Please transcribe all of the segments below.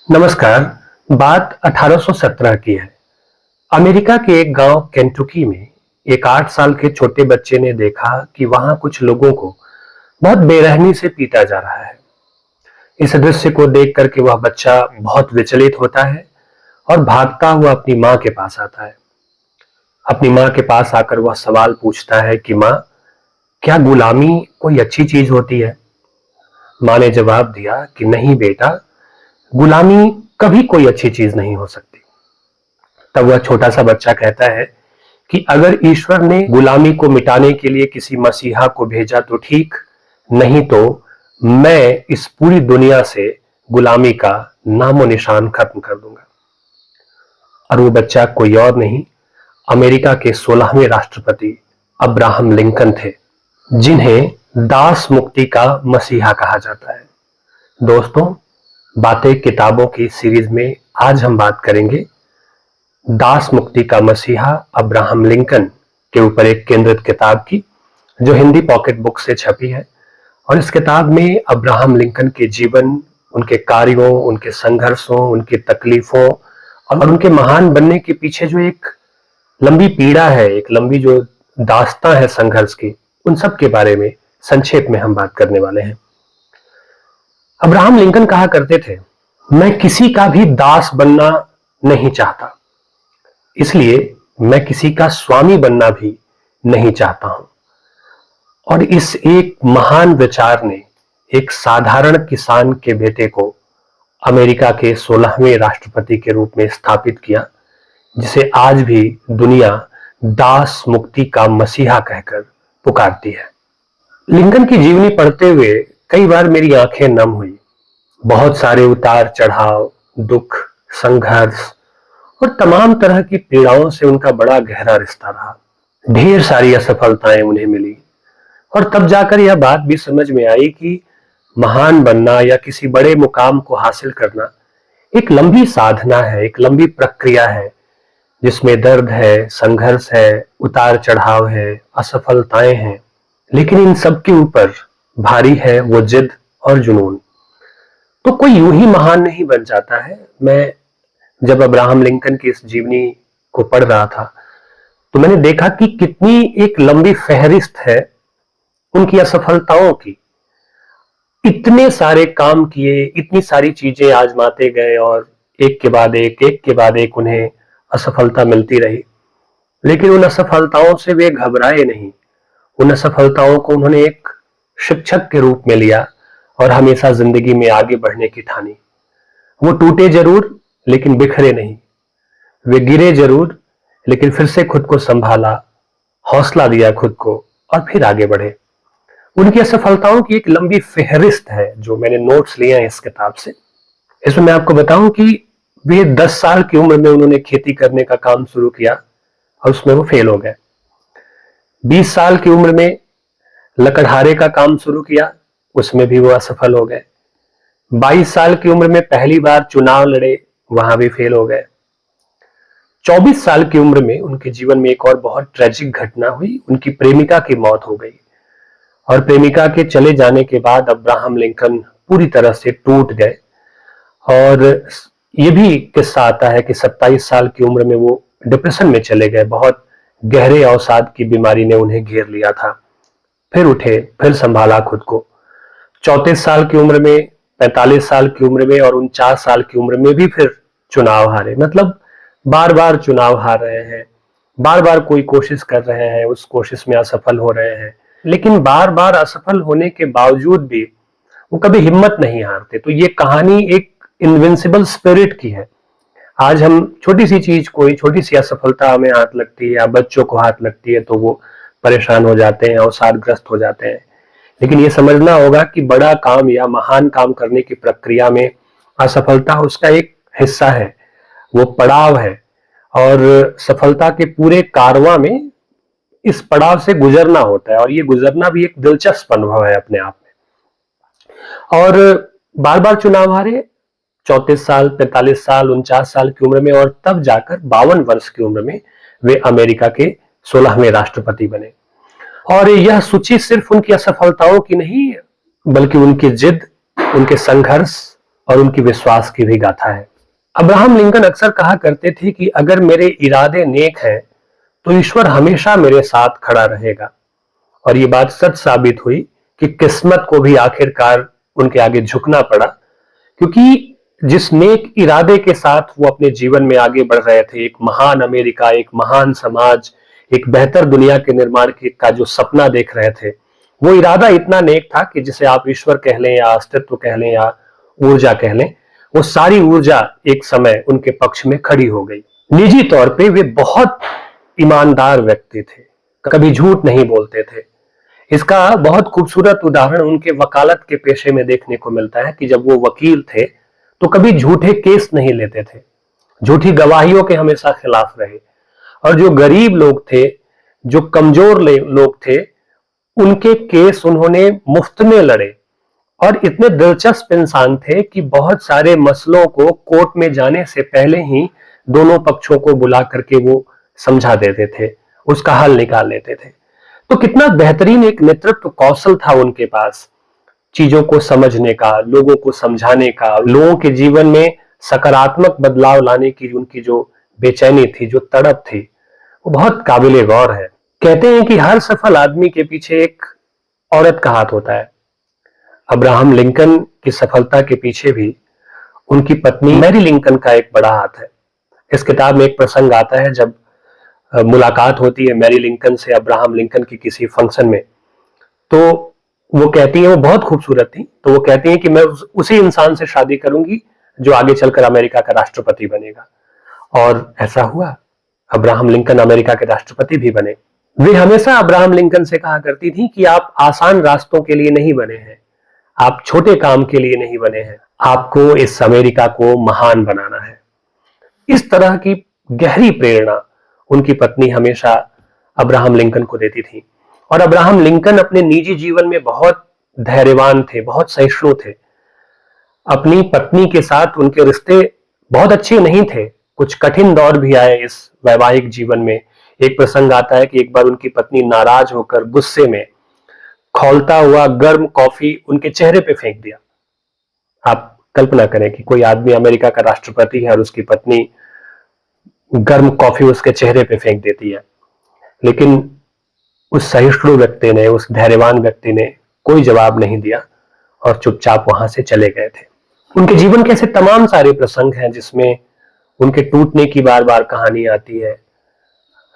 नमस्कार। बात 1817 की है। अमेरिका के एक गांव केंटुकी में एक 8 साल के छोटे बच्चे ने देखा कि वहां कुछ लोगों को बहुत बेरहमी से पीटा जा रहा है। इस दृश्य को देख करके वह बच्चा बहुत विचलित होता है और भागता हुआ अपनी मां के पास आता है। अपनी मां के पास आकर वह सवाल पूछता है कि मां, क्या गुलामी कोई अच्छी चीज होती है? मां ने जवाब दिया कि नहीं बेटा, गुलामी कभी कोई अच्छी चीज नहीं हो सकती। तब वह छोटा सा बच्चा कहता है कि अगर ईश्वर ने गुलामी को मिटाने के लिए किसी मसीहा को भेजा तो ठीक, नहीं तो मैं इस पूरी दुनिया से गुलामी का नामो निशान खत्म कर दूंगा। और वो बच्चा कोई और नहीं, अमेरिका के 16वें राष्ट्रपति अब्राहम लिंकन थे, जिन्हें दास मुक्ति का मसीहा कहा जाता है। दोस्तों, बातें किताबों की सीरीज में आज हम बात करेंगे दास मुक्ति का मसीहा अब्राहम लिंकन के ऊपर एक केंद्रित किताब की, जो हिंदी पॉकेट बुक से छपी है। और इस किताब में अब्राहम लिंकन के जीवन, उनके कार्यों, उनके संघर्षों, उनकी तकलीफों और उनके महान बनने के पीछे जो एक लंबी पीड़ा है, एक लंबी जो दास्तां है संघर्ष की, उन सब के बारे में संक्षेप में हम बात करने वाले हैं। अब्राहम लिंकन कहा करते थे, मैं किसी का भी दास बनना नहीं चाहता, इसलिए मैं किसी का स्वामी बनना भी नहीं चाहता हूं। और इस एक महान विचार ने एक साधारण किसान के बेटे को अमेरिका के 16वें राष्ट्रपति के रूप में स्थापित किया, जिसे आज भी दुनिया दास मुक्ति का मसीहा कहकर पुकारती है। लिंकन की जीवनी पढ़ते हुए कई बार मेरी आंखें नम हुई। बहुत सारे उतार चढ़ाव, दुख, संघर्ष और तमाम तरह की पीड़ाओं से उनका बड़ा गहरा रिश्ता रहा। ढेर सारी असफलताएं उन्हें मिली और तब जाकर यह बात भी समझ में आई कि महान बनना या किसी बड़े मुकाम को हासिल करना एक लंबी साधना है, एक लंबी प्रक्रिया है, जिसमें दर्द है, संघर्ष है, उतार चढ़ाव है, असफलताएं हैं। लेकिन इन सब के ऊपर भारी है वो जिद और जुनून। तो कोई यूं ही महान नहीं बन जाता है। मैं जब अब्राहम लिंकन की इस जीवनी को पढ़ रहा था तो मैंने देखा कि कितनी एक लंबी फहरिस्त है उनकी असफलताओं की। इतने सारे काम किए, इतनी सारी चीजें आजमाते गए और एक के बाद एक उन्हें असफलता मिलती रही। लेकिन उन असफलताओं से वे घबराए नहीं। उन असफलताओं को उन्होंने एक शिक्षक के रूप में लिया और हमेशा जिंदगी में आगे बढ़ने की ठानी। वो टूटे जरूर लेकिन बिखरे नहीं, वे गिरे जरूर लेकिन फिर से खुद को संभाला, हौसला दिया खुद को और फिर आगे बढ़े। उनकी असफलताओं की एक लंबी फहरिस्त है जो मैंने नोट्स लिए हैं इस किताब से। इसमें मैं आपको बताऊं कि वे 10 साल की उम्र में उन्होंने खेती करने का काम शुरू किया और उसमें वो फेल हो गए। 20 साल की उम्र में लकड़हारे का काम शुरू किया, उसमें भी वो असफल हो गए। 22 साल की उम्र में पहली बार चुनाव लड़े, वहां भी फेल हो गए। 24 साल की उम्र में उनके जीवन में एक और बहुत ट्रेजिक घटना हुई। उनकी प्रेमिका की मौत हो गई और प्रेमिका के चले जाने के बाद अब्राहम लिंकन पूरी तरह से टूट गए। और ये भी किस्सा आता है कि 27 साल की उम्र में वो डिप्रेशन में चले गए। बहुत गहरे अवसाद की बीमारी ने उन्हें घेर लिया था। फिर उठे, फिर संभाला खुद को। 34 साल की उम्र में, 45 साल की उम्र में और 49 साल की उम्र में भी फिर चुनाव हारे। मतलब बार बार चुनाव हार रहे हैं, बार बार कोई कोशिश कर रहे हैं, उस कोशिश में असफल हो रहे हैं, लेकिन बार बार असफल होने के बावजूद भी वो कभी हिम्मत नहीं हारते। तो ये कहानी एक इनविंसिबल स्पिरिट की है। आज हम छोटी सी चीज, कोई छोटी सी असफलता हमें हाथ लगती है या बच्चों को हाथ लगती है तो वो परेशान हो जाते हैं, अवसादग्रस्त हो जाते हैं। लेकिन ये समझना होगा कि बड़ा काम या महान काम करने की प्रक्रिया में असफलता उसका एक हिस्सा है, वो पड़ाव है। और सफलता के पूरे कारवां में इस पड़ाव से गुजरना होता है और ये गुजरना भी एक दिलचस्प अनुभव है अपने आप में। और बार बार चुनाव हारे, 34 साल, 45 साल, 49 साल की उम्र में और तब जाकर 52 वर्ष की उम्र में वे अमेरिका के 16वें राष्ट्रपति बने। और यह सूची सिर्फ उनकी असफलताओं की नहीं, बल्कि उनकी जिद, उनके संघर्ष और उनकी विश्वास की भी गाथा है। अब्राहम लिंकन अक्सर कहा करते थे कि अगर मेरे इरादे नेक हैं तो ईश्वर हमेशा मेरे साथ खड़ा रहेगा। और ये बात सच साबित हुई कि किस्मत को भी आखिरकार उनके आगे झुकना पड़ा, क्योंकि जिस नेक इरादे के साथ वो अपने जीवन में आगे बढ़ रहे थे, एक महान अमेरिका, एक महान समाज, एक बेहतर दुनिया के निर्माण का जो सपना देख रहे थे, वो इरादा इतना नेक था कि जिसे आप ईश्वर कह लें या अस्तित्व कह लें या ऊर्जा कह लें, वो सारी ऊर्जा एक समय उनके पक्ष में खड़ी हो गई। निजी तौर पे वे बहुत ईमानदार व्यक्ति थे, कभी झूठ नहीं बोलते थे। इसका बहुत खूबसूरत उदाहरण उनके वकालत के पेशे में देखने को मिलता है कि जब वो वकील थे तो कभी झूठे केस नहीं लेते थे, झूठी गवाहियों के हमेशा खिलाफ रहे। और जो गरीब लोग थे, जो कमजोर लोग थे, उनके केस उन्होंने मुफ्त में लड़े। और इतने दिलचस्प इंसान थे कि बहुत सारे मसलों को कोर्ट में जाने से पहले ही दोनों पक्षों को बुला करके वो समझा देते थे, उसका हल निकाल लेते थे। तो कितना बेहतरीन एक नेतृत्व कौशल था उनके पास, चीजों को समझने का, लोगों को समझाने का, लोगों के जीवन में सकारात्मक बदलाव लाने की उनकी जो बेचैनी थी, जो तड़प थी, वो बहुत काबिले गौर है। कहते हैं कि हर सफल आदमी के पीछे एक औरत का हाथ होता है। अब्राहम लिंकन की सफलता के पीछे भी उनकी पत्नी मैरी लिंकन का एक बड़ा हाथ है। इस किताब में एक प्रसंग आता है जब मुलाकात होती है मैरी लिंकन से अब्राहम लिंकन की किसी फंक्शन में, तो वो कहती है, वो बहुत खूबसूरत थी, तो वो कहती है कि मैं उसी इंसान से शादी करूंगी जो आगे चलकर अमेरिका का राष्ट्रपति बनेगा। और ऐसा हुआ, अब्राहम लिंकन अमेरिका के राष्ट्रपति भी बने। वे हमेशा अब्राहम लिंकन से कहा करती थी कि आप आसान रास्तों के लिए नहीं बने हैं, आप छोटे काम के लिए नहीं बने हैं, आपको इस अमेरिका को महान बनाना है। इस तरह की गहरी प्रेरणा उनकी पत्नी हमेशा अब्राहम लिंकन को देती थी। और अब्राहम लिंकन अपने निजी जीवन में बहुत धैर्यवान थे, बहुत सहिष्णु थे। अपनी पत्नी के साथ उनके रिश्ते बहुत अच्छे नहीं थे, कुछ कठिन दौर भी आए इस वैवाहिक जीवन में। एक प्रसंग आता है कि एक बार उनकी पत्नी नाराज होकर गुस्से में खौलता हुआ गर्म कॉफी उनके चेहरे पे फेंक दिया। आप कल्पना करें कि कोई आदमी अमेरिका का राष्ट्रपति है और उसकी पत्नी गर्म कॉफी उसके चेहरे पे फेंक देती है। लेकिन उस सहिष्णु व्यक्ति ने, उस धैर्यवान व्यक्ति ने कोई जवाब नहीं दिया और चुपचाप वहां से चले गए थे। उनके जीवन के ऐसे तमाम सारे प्रसंग हैं जिसमें उनके टूटने की बार बार कहानी आती है।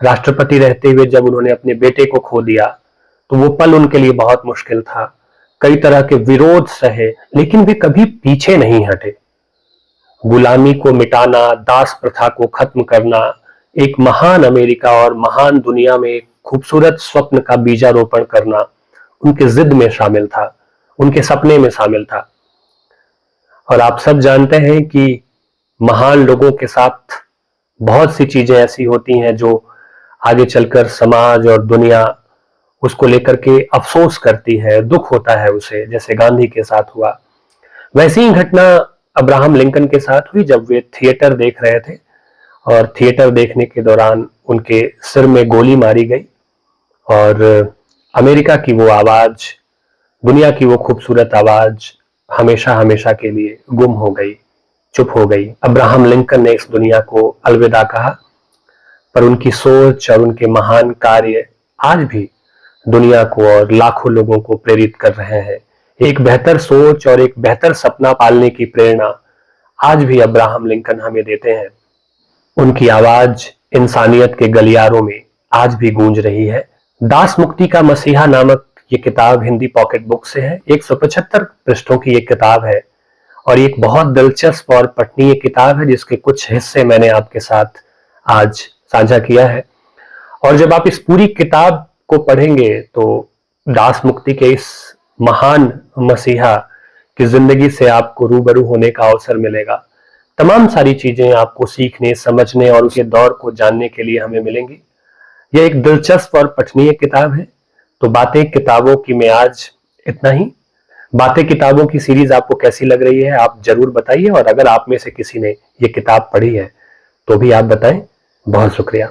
राष्ट्रपति रहते हुए जब उन्होंने अपने बेटे को खो दिया तो वो पल उनके लिए बहुत मुश्किल था। कई तरह के विरोध सहे, लेकिन वे कभी पीछे नहीं हटे। गुलामी को मिटाना, दास प्रथा को खत्म करना, एक महान अमेरिका और महान दुनिया में एक खूबसूरत स्वप्न का बीजारोपण करना उनके जिद में शामिल था, उनके सपने में शामिल था। और आप सब जानते हैं कि महान लोगों के साथ बहुत सी चीजें ऐसी होती हैं जो आगे चलकर समाज और दुनिया उसको लेकर के अफसोस करती है, दुख होता है उसे, जैसे गांधी के साथ हुआ। वैसी ही घटना अब्राहम लिंकन के साथ हुई जब वे थिएटर देख रहे थे और थिएटर देखने के दौरान उनके सिर में गोली मारी गई और अमेरिका की वो आवाज, दुनिया की वो खूबसूरत आवाज हमेशा हमेशा के लिए गुम हो गई, चुप हो गई। अब्राहम लिंकन ने इस दुनिया को अलविदा कहा, पर उनकी सोच और उनके महान कार्य आज भी दुनिया को और लाखों लोगों को प्रेरित कर रहे हैं। एक बेहतर सोच और एक बेहतर सपना पालने की प्रेरणा आज भी अब्राहम लिंकन हमें देते हैं। उनकी आवाज इंसानियत के गलियारों में आज भी गूंज रही है। दास मुक्ति का मसीहा नामक ये किताब हिंदी पॉकेट बुक से है। 175 पृष्ठों की ये किताब है और एक बहुत दिलचस्प और पठनीय किताब है जिसके कुछ हिस्से मैंने आपके साथ आज साझा किया है। और जब आप इस पूरी किताब को पढ़ेंगे तो दास मुक्ति के इस महान मसीहा की जिंदगी से आपको रूबरू होने का अवसर मिलेगा। तमाम सारी चीजें आपको सीखने, समझने और उसके दौर को जानने के लिए हमें मिलेंगी। यह एक दिलचस्प और पठनीय किताब है। तो बातें किताबों की में आज इतना ही। बातें किताबों की सीरीज आपको कैसी लग रही है आप जरूर बताइए, और अगर आप में से किसी ने ये किताब पढ़ी है तो भी आप बताएं। बहुत शुक्रिया।